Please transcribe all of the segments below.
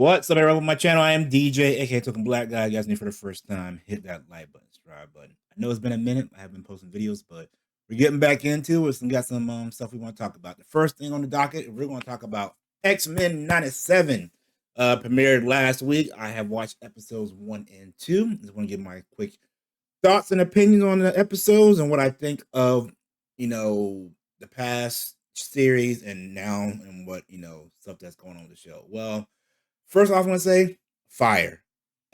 What's up, everyone? With my channel, I am DJ, aka Token Black Guy. You guys need for the first time, hit that like button, subscribe button. I know it's been a minute. I haven't been posting videos, but we're getting back into it. Got some stuff we want to talk about. The first thing on the docket, we're going to talk about X-Men 97. Premiered last week. I have watched episodes 1 and 2. I just want to give my quick thoughts and opinions on the episodes and what I think of, the past series and now and what, stuff that's going on with the show. Well, first off, I want to say fire.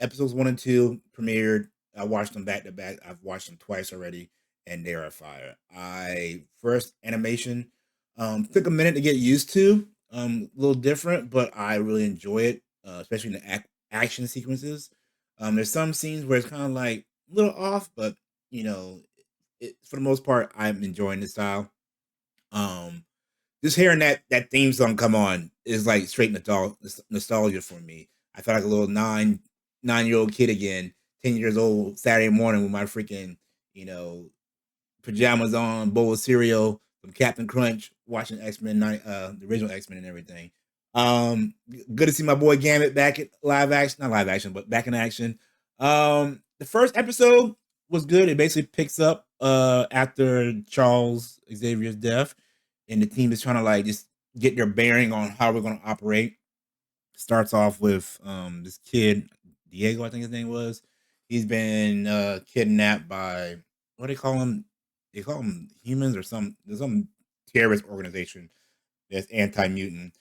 Episodes 1 and 2 premiered. I watched them back to back. I've watched them twice already, and they are fire. First animation took a minute to get used to. A little different, but I really enjoy it, especially in the action sequences. There's some scenes where it's kind of like a little off, but for the most part, I'm enjoying the style. Just hearing that theme song come on is like straight nostalgia for me. I felt like a little 9-year-old kid again, 10 years old, Saturday morning with my freaking, pajamas on, bowl of cereal, some Captain Crunch, watching X-Men, the original X-Men and everything. Good to see my boy Gambit back at live action, not live action, but back in action. The first episode was good. It basically picks up after Charles Xavier's death, and the team is trying to like just get their bearing on how we're going to operate. Starts off with this kid, Diego, I think his name was. He's been kidnapped by, what do they call him? They call them humans or some terrorist organization that's anti-mutant,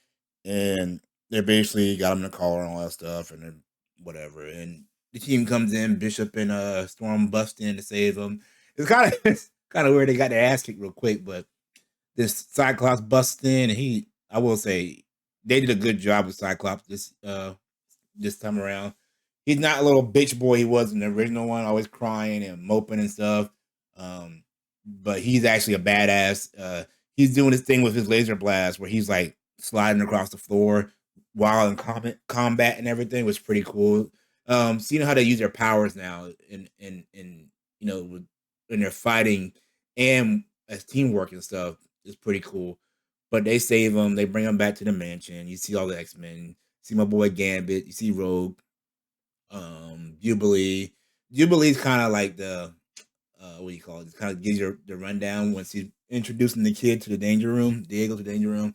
and they basically got him in the collar and all that stuff, and then whatever. And the team comes in, Bishop and Storm bust in to save him. It's kind of weird they got their ass kicked real quick, but this Cyclops busts in, and I will say, they did a good job with Cyclops this time around. He's not a little bitch boy he was in the original one, always crying and moping and stuff. But he's actually a badass. He's doing this thing with his laser blast where he's like sliding across the floor while in combat and everything, was pretty cool. Seeing how they use their powers now in when they're fighting and as teamwork and stuff is pretty cool. But they save him. They bring him back to the mansion. You see all the X-Men. See my boy Gambit. You see Rogue. Jubilee. Jubilee's kind of like the what do you call it? It kind of gives you the rundown once he's introducing the kid to the Danger Room, Diego to the Danger Room.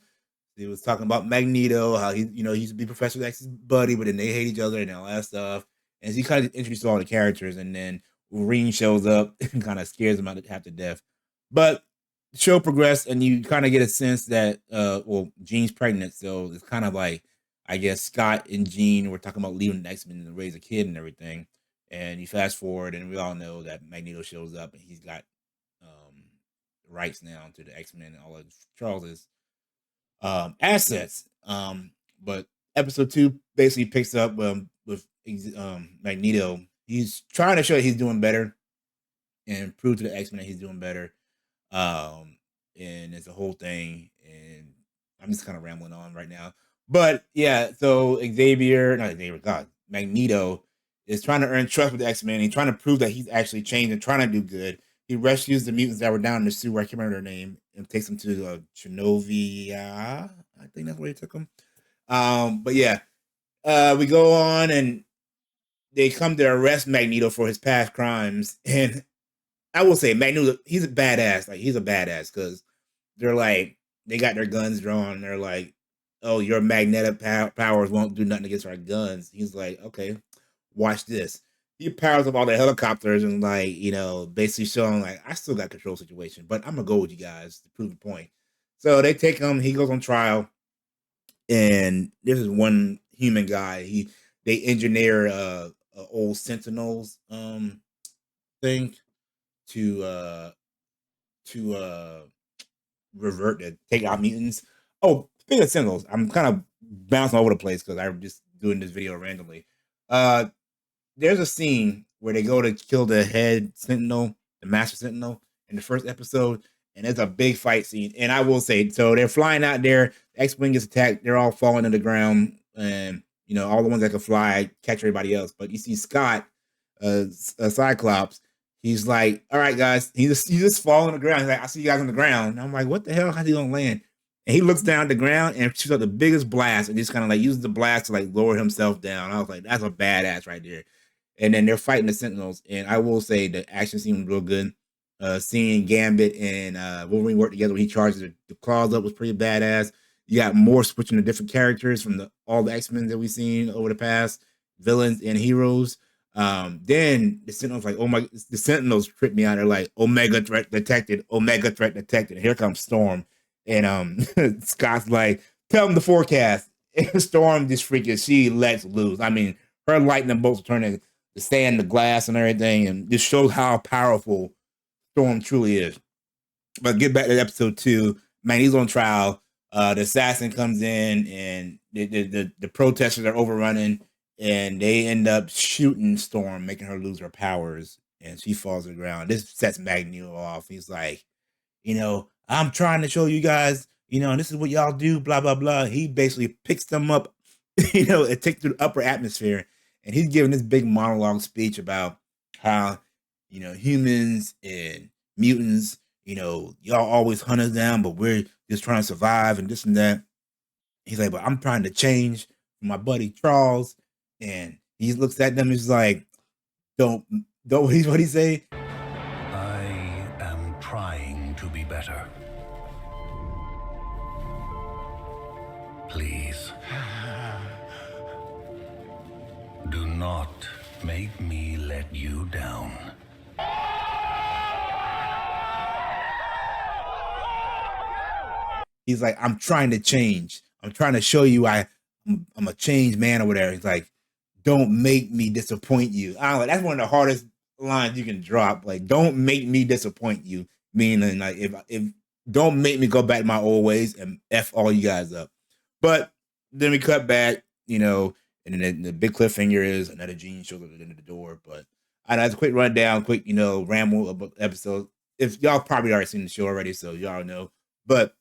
He was talking about Magneto, how he used to be Professor X's buddy, but then they hate each other and all that stuff. And he kind of introduced all the characters, and then Wolverine shows up and kind of scares him out half to death. But the show progressed, and you kind of get a sense that Jean's pregnant, so it's kind of like, I guess, Scott and Jean were talking about leaving the X-Men to raise a kid and everything. And you fast forward, and we all know that Magneto shows up, and he's got rights now to the X-Men and all of Charles's assets. But episode 2 basically picks up with Magneto. He's trying to show that he's doing better and prove to the X-Men that he's doing better. And it's a whole thing, and I'm just kind of rambling on right now. But yeah, so Magneto is trying to earn trust with the X-Men. He's trying to prove that he's actually changed and trying to do good. He rescues the mutants that were down in the sewer. I can't remember their name, and takes them to Genovia. I think that's where he took them. But yeah, we go on, and they come to arrest Magneto for his past crimes. And I will say, Magneto, he's a badass. Like, he's a badass because they're like, they got their guns drawn. And they're like, oh, your magnetic powers won't do nothing against our guns. He's like, okay, watch this. He powers up all the helicopters and basically showing like, I still got control situation, but I'm gonna go with you guys to prove the point. So they take him. He goes on trial, and this is one human guy. They engineer a old Sentinels thing to revert to take out mutants. Oh, speaking of Sentinels, I'm kind of bouncing all over the place because I'm just doing this video randomly. There's a scene where they go to kill the head Sentinel, the Master Sentinel, in the first episode, and it's a big fight scene. And I will say, so they're flying out there, the X-Wing gets attacked, they're all falling to the ground, and all the ones that can fly catch everybody else. But you see Scott, Cyclops, he's like, all right, guys, he's just falling on the ground. He's like, I see you guys on the ground. And I'm like, what the hell? How's he gonna land? And he looks down at the ground and shoots out the biggest blast and just kind of like uses the blast to like lower himself down. I was like, that's a badass right there. And then they're fighting the Sentinels. And I will say the action seemed real good. Seeing Gambit and Wolverine work together when he charges the claws up was pretty badass. You got more switching to different characters from all the X-Men that we've seen over the past, villains and heroes. Then the Sentinels like, oh my, the Sentinels tripped me out. They're like, Omega threat detected, Omega threat detected. And here comes Storm. And Scott's like, tell him the forecast. And Storm just freaking, she lets loose. I mean, her lightning bolts turning the sand, the glass, and everything, and just shows how powerful Storm truly is. But get back to episode 2, man, he's on trial. The assassin comes in, and the protesters are overrunning, and they end up shooting Storm, making her lose her powers, and she falls to the ground. This sets Magneto off. He's like, I'm trying to show you guys, this is what y'all do, blah, blah, blah. He basically picks them up, and takes through the upper atmosphere. And he's giving this big monologue speech about how, humans and mutants, y'all always hunt us down, but we're just trying to survive and this and that. He's like, but I'm trying to change my buddy Charles. And he looks at them, he's like, don't, what he say? I am trying to be better. Please. Do not make me let you down. He's like, I'm trying to change. I'm trying to show you I'm a changed man or whatever. He's like, don't make me disappoint you. I don't know, that's one of the hardest lines you can drop. Like, don't make me disappoint you. Meaning, like, if don't make me go back to my old ways and F all you guys up. But then we cut back, and then the big cliffhanger is another gene shows up at the end of the door. But I know it's a quick rundown, quick, ramble about the episode. If y'all probably already seen the show already, so y'all know. But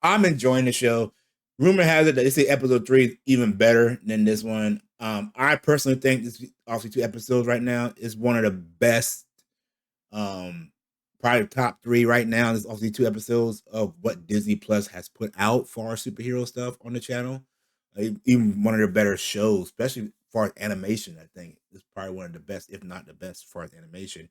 I'm enjoying the show. Rumor has it that they say episode 3 is even better than this one. I personally think this obviously 2 episodes right now is one of the best, probably top 3 right now. There's obviously 2 episodes of what Disney Plus has put out for our superhero stuff on the channel. Even one of their better shows, especially as far as animation. I think it's probably one of the best, if not the best, as far as animation.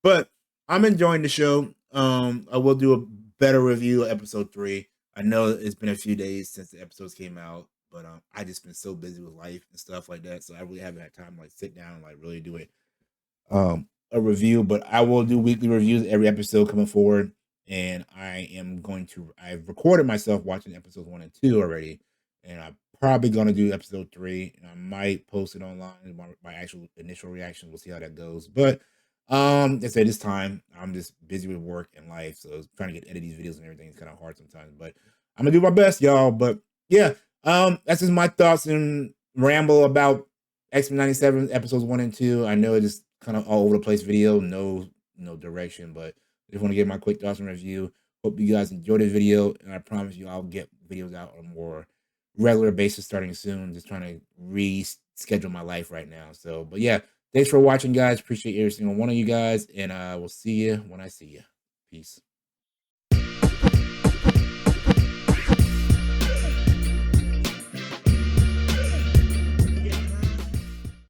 But I'm enjoying the show. I will do a better review of episode 3. I know it's been a few days since the episodes came out, but I just been so busy with life and stuff like that, so I really haven't had time to like sit down and like really do it. A review, but I will do weekly reviews every episode coming forward, and I've recorded myself watching episodes 1 and 2 already, and I'm probably gonna do episode 3, and I might post it online. My actual initial reaction. We'll see how that goes, but I say this time I'm just busy with work and life, so trying to edit these videos and everything is kind of hard sometimes. But I'm gonna do my best, y'all. But yeah, that's just my thoughts and ramble about X-Men 97 episodes 1 and 2. I know it is kind of all over the place video, no direction, but I just want to give my quick thoughts and review. Hope you guys enjoyed the video, and I promise you I'll get videos out on a more regular basis starting soon. Just trying to reschedule my life right now. So, but yeah. Thanks for watching, guys. Appreciate every single one of you guys, and we'll see you when I see you. Peace.